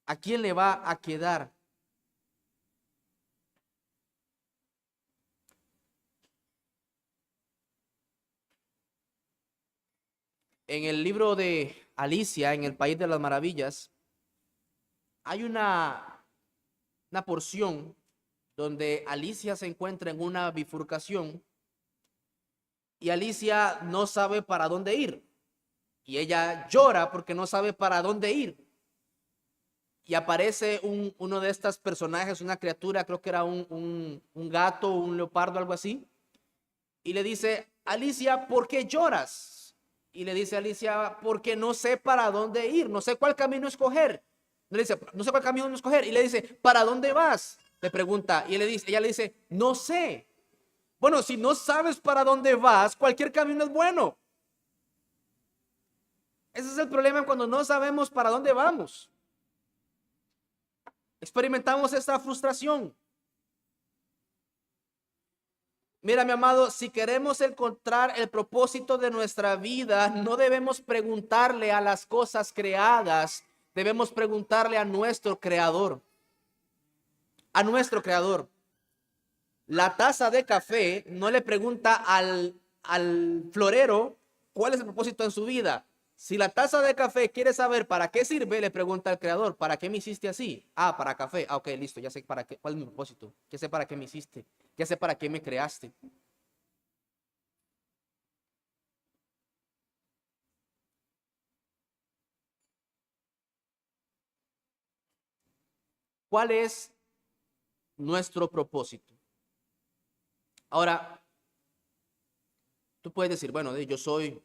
¿A quién le va a quedar? En el libro de Alicia, en el País de las Maravillas, hay una porción donde Alicia se encuentra en una bifurcación y Alicia no sabe para dónde ir. Y ella llora porque no sabe para dónde ir. Y aparece uno de estos personajes, una criatura, creo que era un gato, un leopardo, algo así. Y le dice, Alicia, ¿por qué lloras? Y le dice Alicia, porque no sé para dónde ir, no sé cuál camino escoger. Le dice, no sé cuál camino escoger. Y le dice, ¿para dónde vas? Le pregunta. Y ella le dice, no sé. Bueno, si no sabes para dónde vas, cualquier camino es bueno. Ese es el problema cuando no sabemos para dónde vamos. Experimentamos esta frustración. Mira, mi amado, si queremos encontrar el propósito de nuestra vida, no debemos preguntarle a las cosas creadas, debemos preguntarle a nuestro creador. A nuestro creador. La taza de café no le pregunta al florero cuál es el propósito en su vida. Si la taza de café quiere saber para qué sirve, le pregunta al creador, ¿para qué me hiciste así? Ah, para café. Ah, ok, listo, ya sé para qué, cuál es mi propósito. Ya sé para qué me hiciste. Ya sé para qué me creaste. ¿Cuál es nuestro propósito? Ahora, tú puedes decir, bueno, yo soy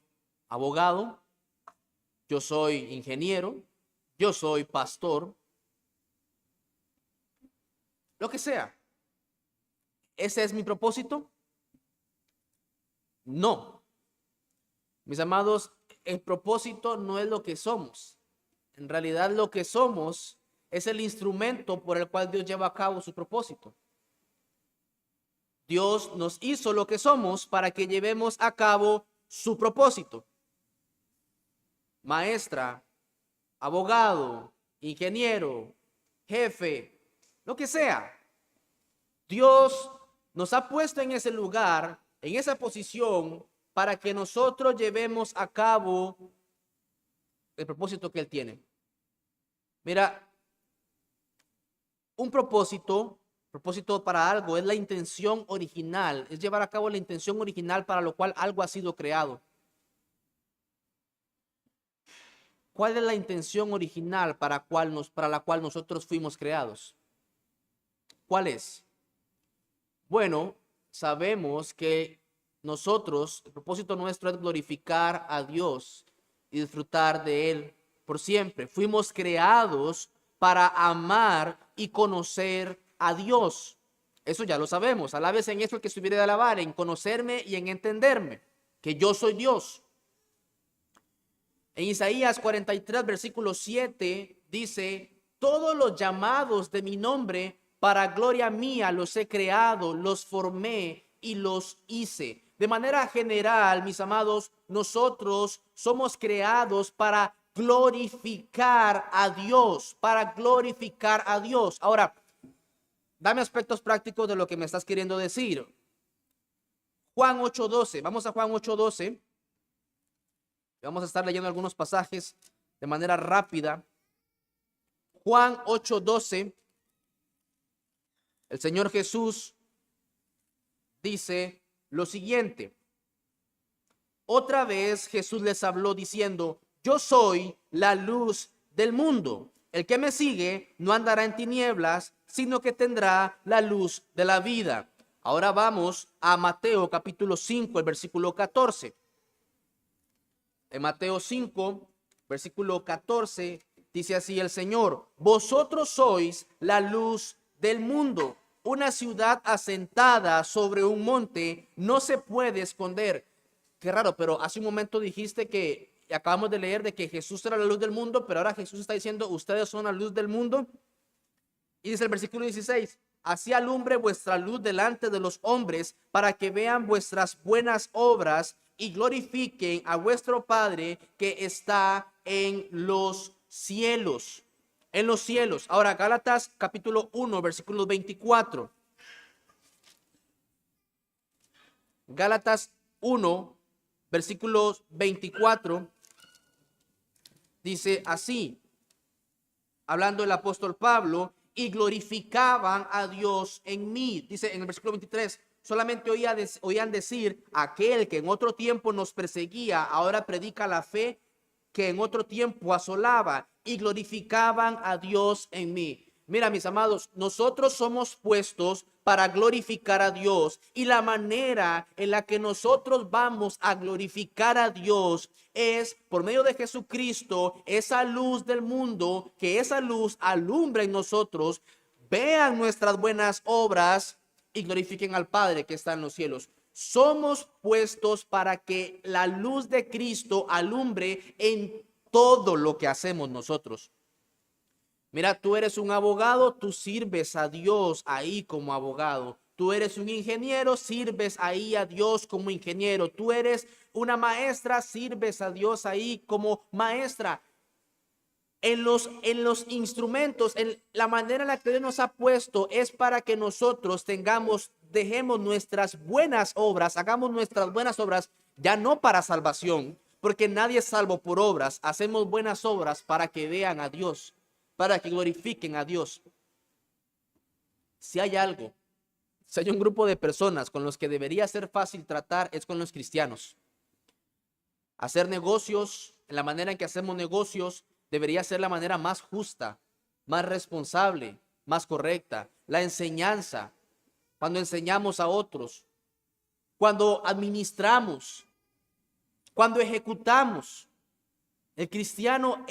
abogado, yo soy ingeniero, yo soy pastor, lo que sea. ¿Ese es mi propósito? No. Mis amados, el propósito no es lo que somos. En realidad lo que somos es el instrumento por el cual Dios lleva a cabo su propósito. Dios nos hizo lo que somos para que llevemos a cabo su propósito. Maestra, abogado, ingeniero, jefe, lo que sea. Dios nos ha puesto en ese lugar, en esa posición, para que nosotros llevemos a cabo el propósito que Él tiene. Mira, un propósito para algo es la intención original, es llevar a cabo la intención original para lo cual algo ha sido creado. ¿Cuál es la intención original para la cual nosotros fuimos creados? ¿Cuál es? Bueno, sabemos que nosotros, el propósito nuestro es glorificar a Dios y disfrutar de Él por siempre. Fuimos creados para amar y conocer a Dios. Eso ya lo sabemos. Alabes en eso el que estuviera de alabar, en conocerme y en entenderme, que yo soy Dios. En Isaías 43, versículo 7, dice: todos los llamados de mi nombre, para gloria mía los he creado, los formé y los hice. De manera general, mis amados, nosotros somos creados para glorificar a Dios, para glorificar a Dios. Ahora, dame aspectos prácticos de lo que me estás queriendo decir. Juan 8:12, vamos a Juan 8:12. Vamos a estar leyendo algunos pasajes de manera rápida. Juan 8:12. El Señor Jesús dice lo siguiente: otra vez Jesús les habló diciendo: yo soy la luz del mundo. El que me sigue no andará en tinieblas, sino que tendrá la luz de la vida. Ahora vamos a Mateo capítulo 5, el versículo 14. En Mateo 5, versículo 14, dice así el Señor: vosotros sois la luz del mundo. Una ciudad asentada sobre un monte no se puede esconder. Qué raro, pero hace un momento dijiste que acabamos de leer de que Jesús era la luz del mundo, pero ahora Jesús está diciendo: ustedes son la luz del mundo. Y dice el versículo 16: así alumbre vuestra luz delante de los hombres, para que vean vuestras buenas obras y glorifiquen a vuestro Padre que está en los cielos. En los cielos. Ahora, Gálatas capítulo 1, versículo 24. Gálatas 1, versículo 24. Dice así, hablando el apóstol Pablo: y glorificaban a Dios en mí. Dice en el versículo 23: solamente oían decir: aquel que en otro tiempo nos perseguía, ahora predica la fe que en otro tiempo asolaba, y glorificaban a Dios en mí. Mira, mis amados, nosotros somos puestos para glorificar a Dios, y la manera en la que nosotros vamos a glorificar a Dios es por medio de Jesucristo, esa luz del mundo, que esa luz alumbra en nosotros, vean nuestras buenas obras y glorifiquen al Padre que está en los cielos. Somos puestos para que la luz de Cristo alumbre en todo lo que hacemos nosotros. Mira, tú eres un abogado, tú sirves a Dios ahí como abogado. Tú eres un ingeniero, sirves ahí a Dios como ingeniero. Tú eres una maestra, sirves a Dios ahí como maestra. En los instrumentos, en la manera en la que Dios nos ha puesto, es para que nosotros dejemos nuestras buenas obras, hagamos nuestras buenas obras, ya no para salvación, porque nadie es salvo por obras. Hacemos buenas obras para que vean a Dios, para que glorifiquen a Dios. Si hay un grupo de personas con los que debería ser fácil tratar, es con los cristianos. Hacer negocios, en la manera en que hacemos negocios, debería ser la manera más justa, más responsable, más correcta. La enseñanza, cuando enseñamos a otros, cuando administramos, cuando ejecutamos. El cristiano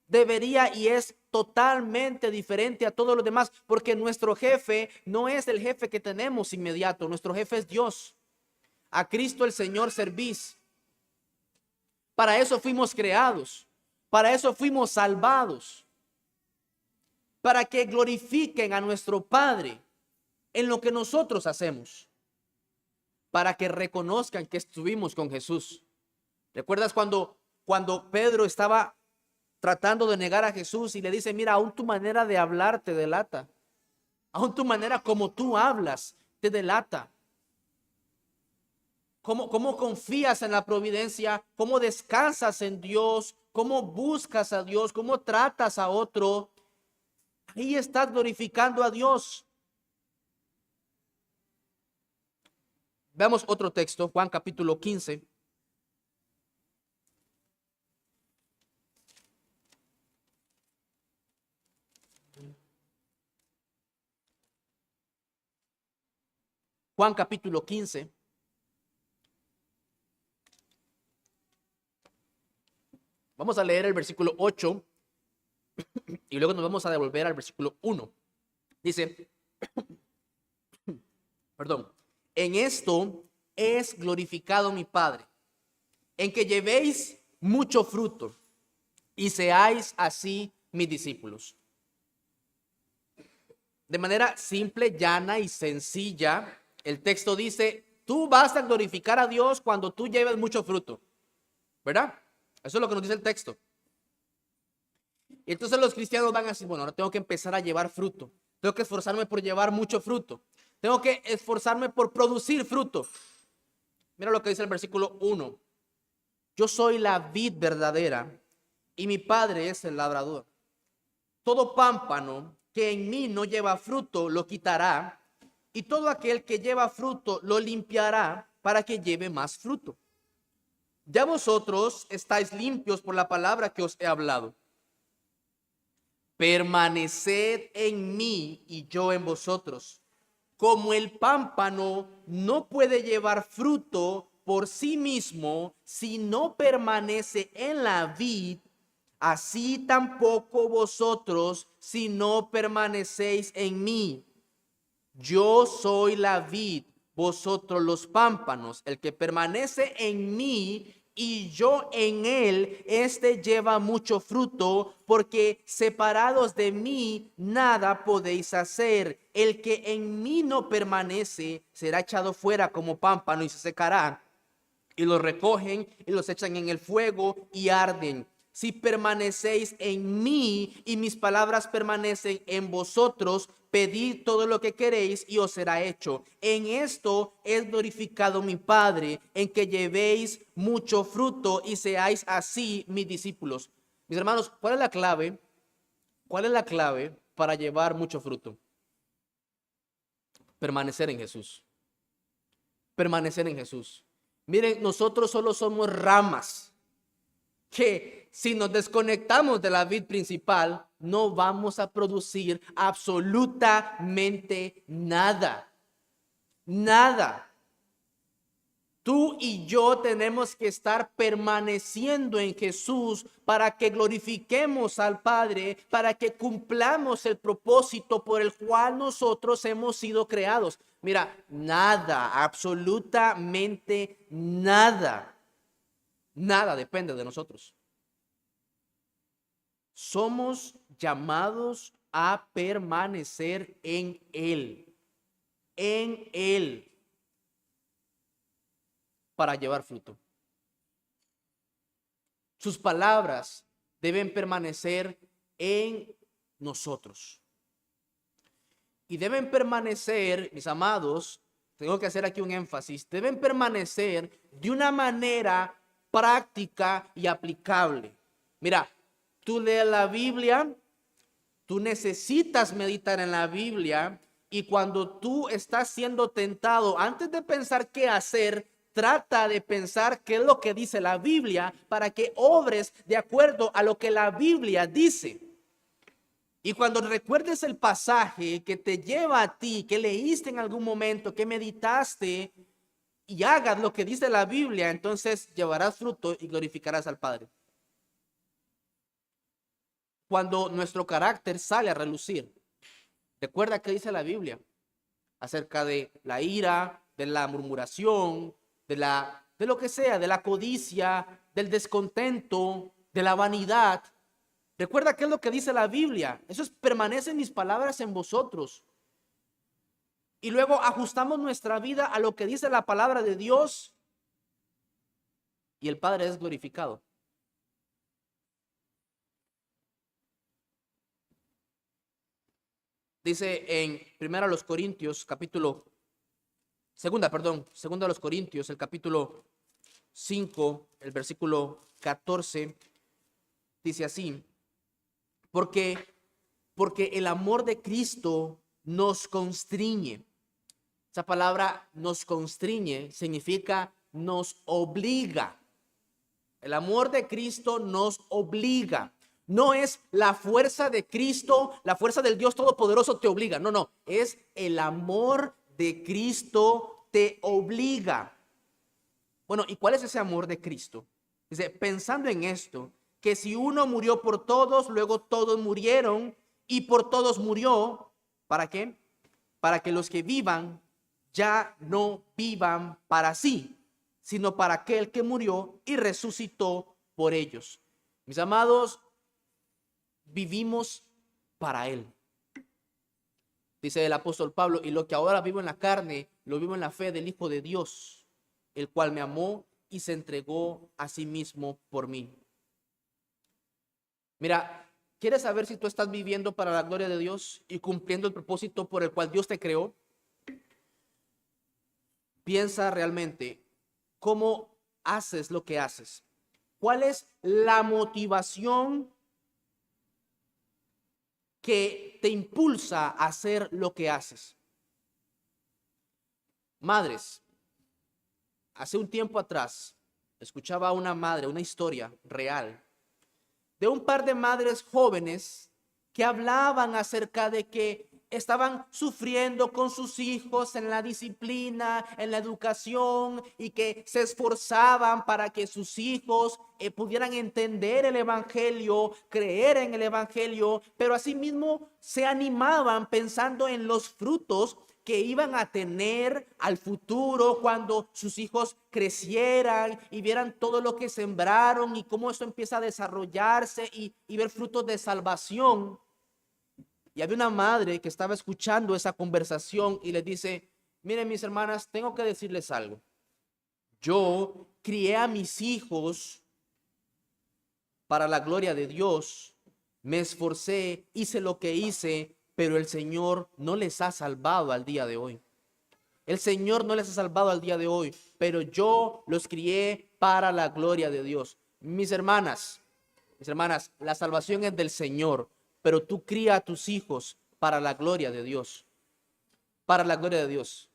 debería y es totalmente diferente a todos los demás, porque nuestro jefe no es el jefe que tenemos inmediato. Nuestro jefe es Dios. A Cristo el Señor servís. Para eso fuimos creados. Para eso fuimos salvados, para que glorifiquen a nuestro Padre en lo que nosotros hacemos, para que reconozcan que estuvimos con Jesús. ¿Recuerdas cuando Pedro estaba tratando de negar a Jesús y le dice: mira, aún tu manera de hablar te delata, aún tu manera como tú hablas te delata. ¿Cómo confías en la providencia? ¿Cómo descansas en Dios? ¿Cómo buscas a Dios? ¿Cómo tratas a otro? Ahí estás glorificando a Dios. Veamos otro texto, Juan capítulo 15. Juan capítulo 15. Vamos a leer el versículo 8 y luego nos vamos a devolver al versículo 1. Dice, perdón, en esto es glorificado mi Padre, en que llevéis mucho fruto y seáis así mis discípulos. De manera simple, llana y sencilla, el texto dice, tú vas a glorificar a Dios cuando tú lleves mucho fruto, ¿verdad? Eso es lo que nos dice el texto. Y entonces los cristianos van a decir, bueno, ahora tengo que empezar a llevar fruto. Tengo que esforzarme por llevar mucho fruto. Tengo que esforzarme por producir fruto. Mira lo que dice el versículo 1. Yo soy la vid verdadera y mi Padre es el labrador. Todo pámpano que en mí no lleva fruto lo quitará, y todo aquel que lleva fruto lo limpiará para que lleve más fruto. Ya vosotros estáis limpios por la palabra que os he hablado. Permaneced en mí y yo en vosotros. Como el pámpano no puede llevar fruto por sí mismo si no permanece en la vid, así tampoco vosotros si no permanecéis en mí. Yo soy la vid, vosotros los pámpanos. El que permanece en mí y yo en él, este lleva mucho fruto, porque separados de mí nada podéis hacer. El que en mí no permanece será echado fuera como pámpano y se secará. Y los recogen y los echan en el fuego y arden. Si permanecéis en mí y mis palabras permanecen en vosotros, pedid todo lo que queréis y os será hecho. En esto es glorificado mi Padre, en que llevéis mucho fruto y seáis así mis discípulos. Mis hermanos, ¿cuál es la clave? ¿Cuál es la clave para llevar mucho fruto? Permanecer en Jesús. Permanecer en Jesús. Miren, nosotros solo somos ramas que si nos desconectamos de la vid principal, no vamos a producir absolutamente nada. Nada. Tú y yo tenemos que estar permaneciendo en Jesús para que glorifiquemos al Padre, para que cumplamos el propósito por el cual nosotros hemos sido creados. Mira, nada, absolutamente nada, nada depende de nosotros. Somos llamados a permanecer en Él, para llevar fruto. Sus palabras deben permanecer en nosotros. Y deben permanecer, mis amados, tengo que hacer aquí un énfasis, deben permanecer de una manera práctica y aplicable. Mira, tú lees la Biblia, tú necesitas meditar en la Biblia, y cuando tú estás siendo tentado, antes de pensar qué hacer, trata de pensar qué es lo que dice la Biblia para que obres de acuerdo a lo que la Biblia dice. Y cuando recuerdes el pasaje que te lleva a ti, que leíste en algún momento, que meditaste y hagas lo que dice la Biblia, entonces llevarás fruto y glorificarás al Padre. Cuando nuestro carácter sale a relucir, recuerda que dice la Biblia acerca de la ira, de la murmuración, de lo que sea, de la codicia, del descontento, de la vanidad. Recuerda qué es lo que dice la Biblia. Eso es, permanecen mis palabras en vosotros. Y luego ajustamos nuestra vida a lo que dice la palabra de Dios y el Padre es glorificado. Dice en 1 Corintios capítulo Segunda de los Corintios, el capítulo 5, el versículo 14, dice así: porque el amor de Cristo nos constriñe. Esa palabra nos constriñe significa nos obliga. El amor de Cristo nos obliga. No es la fuerza de Cristo, la fuerza del Dios Todopoderoso te obliga. No, no, es el amor de Cristo te obliga. Bueno, ¿y cuál es ese amor de Cristo? Dice, pensando en esto, que si uno murió por todos, luego todos murieron y por todos murió. ¿Para qué? Para que los que vivan ya no vivan para sí, sino para aquel que murió y resucitó por ellos. Mis amados, vivimos para Él. Dice el apóstol Pablo, y lo que ahora vivo en la carne, lo vivo en la fe del Hijo de Dios, el cual me amó y se entregó a sí mismo por mí. Mira, ¿quieres saber si tú estás viviendo para la gloria de Dios y cumpliendo el propósito por el cual Dios te creó? Piensa realmente cómo haces lo que haces. ¿Cuál es la motivación que te impulsa a hacer lo que haces? Madres, hace un tiempo atrás escuchaba a una madre, una historia real de un par de madres jóvenes que hablaban acerca de que estaban sufriendo con sus hijos en la disciplina, en la educación, y que se esforzaban para que sus hijos pudieran entender el evangelio, creer en el evangelio, pero asimismo se animaban pensando en los frutos que iban a tener al futuro cuando sus hijos crecieran y vieran todo lo que sembraron y cómo esto empieza a desarrollarse y ver frutos de salvación. Y había una madre que estaba escuchando esa conversación y le dice, miren mis hermanas, tengo que decirles algo. Yo crié a mis hijos para la gloria de Dios, me esforcé, hice lo que hice, pero el Señor no les ha salvado al día de hoy. El Señor no les ha salvado al día de hoy, pero yo los crié para la gloria de Dios. Mis hermanas, la salvación es del Señor, pero tú cría a tus hijos para la gloria de Dios. Para la gloria de Dios.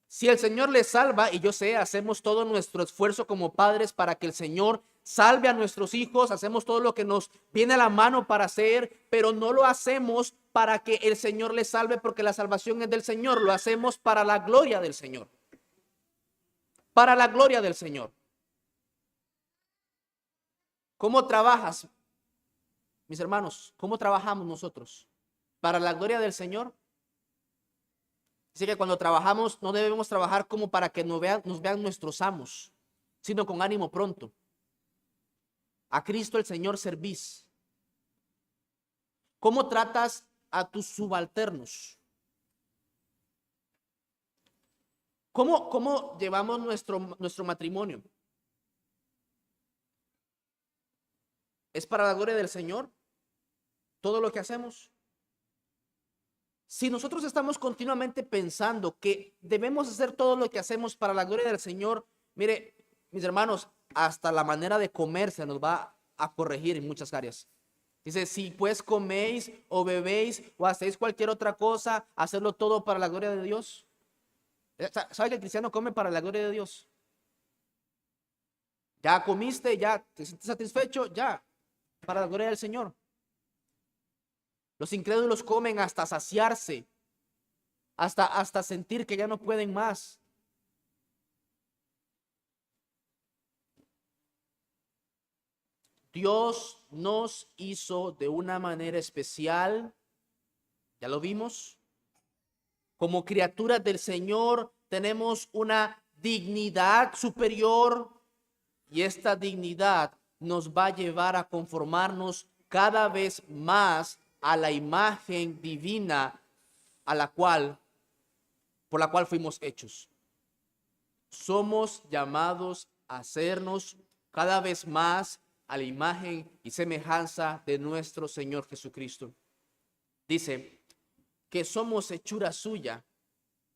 Si el Señor les salva, y yo sé, hacemos todo nuestro esfuerzo como padres para que el Señor salve a nuestros hijos, hacemos todo lo que nos viene a la mano para hacer, pero no lo hacemos para que el Señor les salve porque la salvación es del Señor, lo hacemos para la gloria del Señor. Para la gloria del Señor. ¿Cómo trabajas, mis hermanos? ¿Cómo trabajamos nosotros? ¿Para la gloria del Señor? Así que cuando trabajamos no debemos trabajar como para que nos vean nuestros amos, sino con ánimo pronto. A Cristo el Señor servís. ¿Cómo tratas a tus subalternos? ¿Cómo llevamos nuestro matrimonio? ¿Es para la gloria del Señor todo lo que hacemos? Si nosotros estamos continuamente pensando que debemos hacer todo lo que hacemos para la gloria del Señor, mire, mis hermanos, hasta la manera de comer se nos va a corregir en muchas áreas. Dice, si pues coméis o bebéis o hacéis cualquier otra cosa, hacerlo todo para la gloria de Dios. ¿Sabe que el cristiano come para la gloria de Dios? Ya comiste, ya te sientes satisfecho, ya, para la gloria del Señor. Los incrédulos comen hasta saciarse, hasta sentir que ya no pueden más. Dios nos hizo de una manera especial, ya lo vimos. Como criaturas del Señor tenemos una dignidad superior y esta dignidad nos va a llevar a conformarnos cada vez más a la imagen divina por la cual fuimos hechos. Somos llamados a hacernos cada vez más a la imagen y semejanza de nuestro Señor Jesucristo. Dice que somos hechura suya,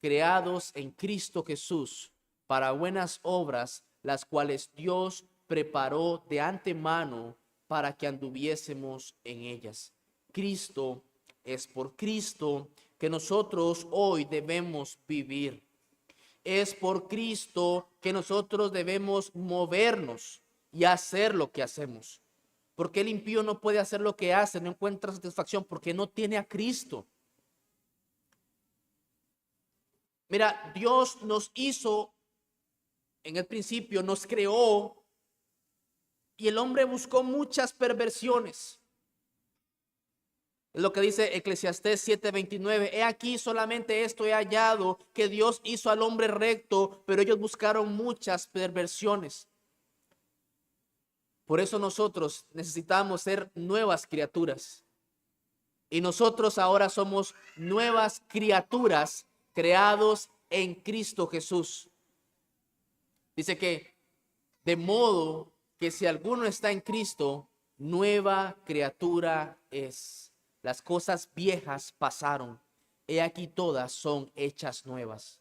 creados en Cristo Jesús para buenas obras, las cuales Dios preparó de antemano para que anduviésemos en ellas. Cristo, es por Cristo que nosotros hoy debemos vivir. Es por Cristo que nosotros debemos movernos y hacer lo que hacemos. Porque el impío no puede hacer lo que hace, no encuentra satisfacción porque no tiene a Cristo. Mira, Dios nos hizo, en el principio nos creó, y el hombre buscó muchas perversiones. Es lo que dice Eclesiastés 7:29. He aquí solamente esto he hallado, que Dios hizo al hombre recto, pero ellos buscaron muchas perversiones. Por eso nosotros necesitamos ser nuevas criaturas. Y nosotros ahora somos nuevas criaturas creados en Cristo Jesús. Dice que de modo que si alguno está en Cristo, nueva criatura es. Las cosas viejas pasaron, he aquí todas son hechas nuevas.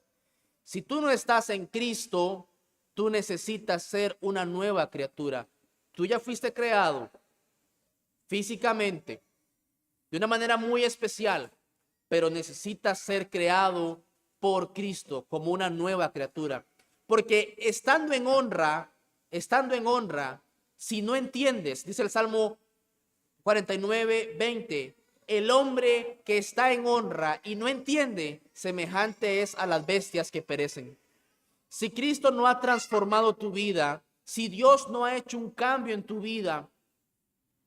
Si tú no estás en Cristo, tú necesitas ser una nueva criatura. Tú ya fuiste creado físicamente de una manera muy especial, pero necesitas ser creado por Cristo como una nueva criatura. Porque estando en honra, si no entiendes, dice el Salmo 49:20, el hombre que está en honra y no entiende, semejante es a las bestias que perecen. Si Cristo no ha transformado tu vida, si Dios no ha hecho un cambio en tu vida,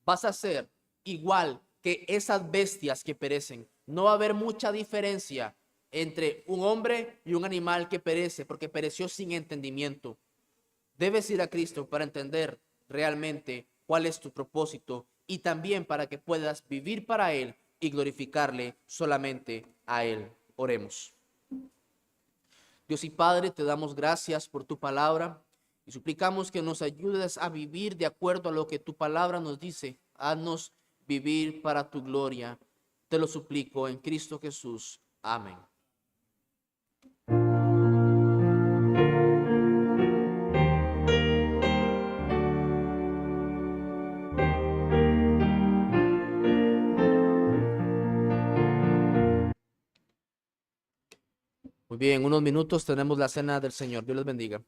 vas a ser igual que esas bestias que perecen. No va a haber mucha diferencia entre un hombre y un animal que perece, porque pereció sin entendimiento. Debes ir a Cristo para entender realmente cuál es tu propósito y también para que puedas vivir para Él y glorificarle solamente a Él. Oremos. Dios y Padre, te damos gracias por tu palabra y suplicamos que nos ayudes a vivir de acuerdo a lo que tu palabra nos dice. Haznos vivir para tu gloria. Te lo suplico en Cristo Jesús. Amén. Muy bien, en unos minutos tenemos la cena del Señor. Dios les bendiga.